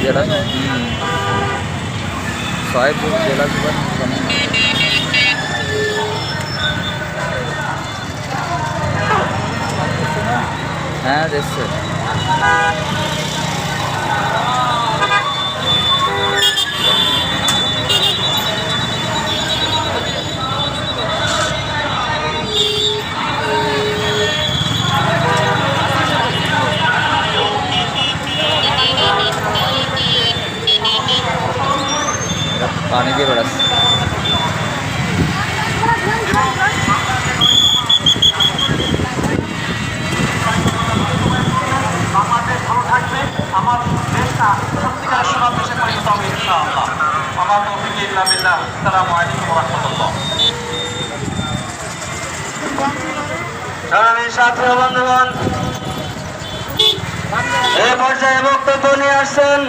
জেলা সহায়পুর জেলা সুপার। হ্যাঁ দেখছে। পানি দিয়ে বেড়াচ্ছে। আমাদের ভালো থাকবে, আমার দেশটা সত্যিকার সোনার দেশে পরিণত হবে ইনশাআল্লাহ। আমার তৌফিক ইল্লা বিল্লাহ। আসসালামু আলাইকুম ওয়া রাহমাতুল্লাহ। সংগ্রামী ছাত্র বন্ধুগণ, এই পর্যায়ে বক্তব্য নিয়ে আসছেন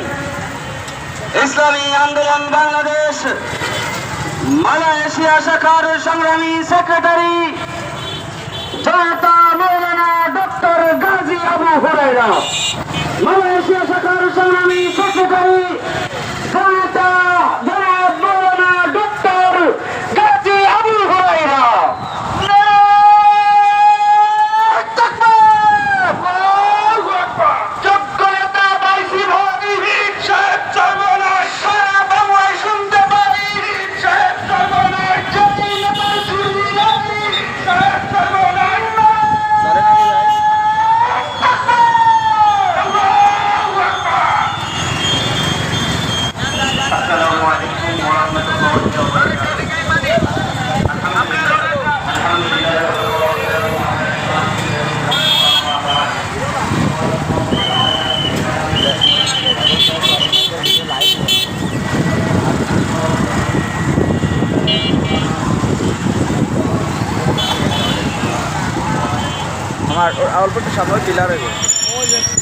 ইসলামী আন্দোলন বাংলাদেশ মালয়েশিয়া শাখার সংগ্রামী সেক্রেটারি জনতা মৌলানা ডক্টর গাজী আবু হুরায়রা। মালয়েশিয়া শাখার সংগ্রামী সেক্রেটারি জনতা জনাব মৌলানা ডক্টর গাজী আবু হুরায়রা। আমার অল্প একটু সামনে পিলার হয়ে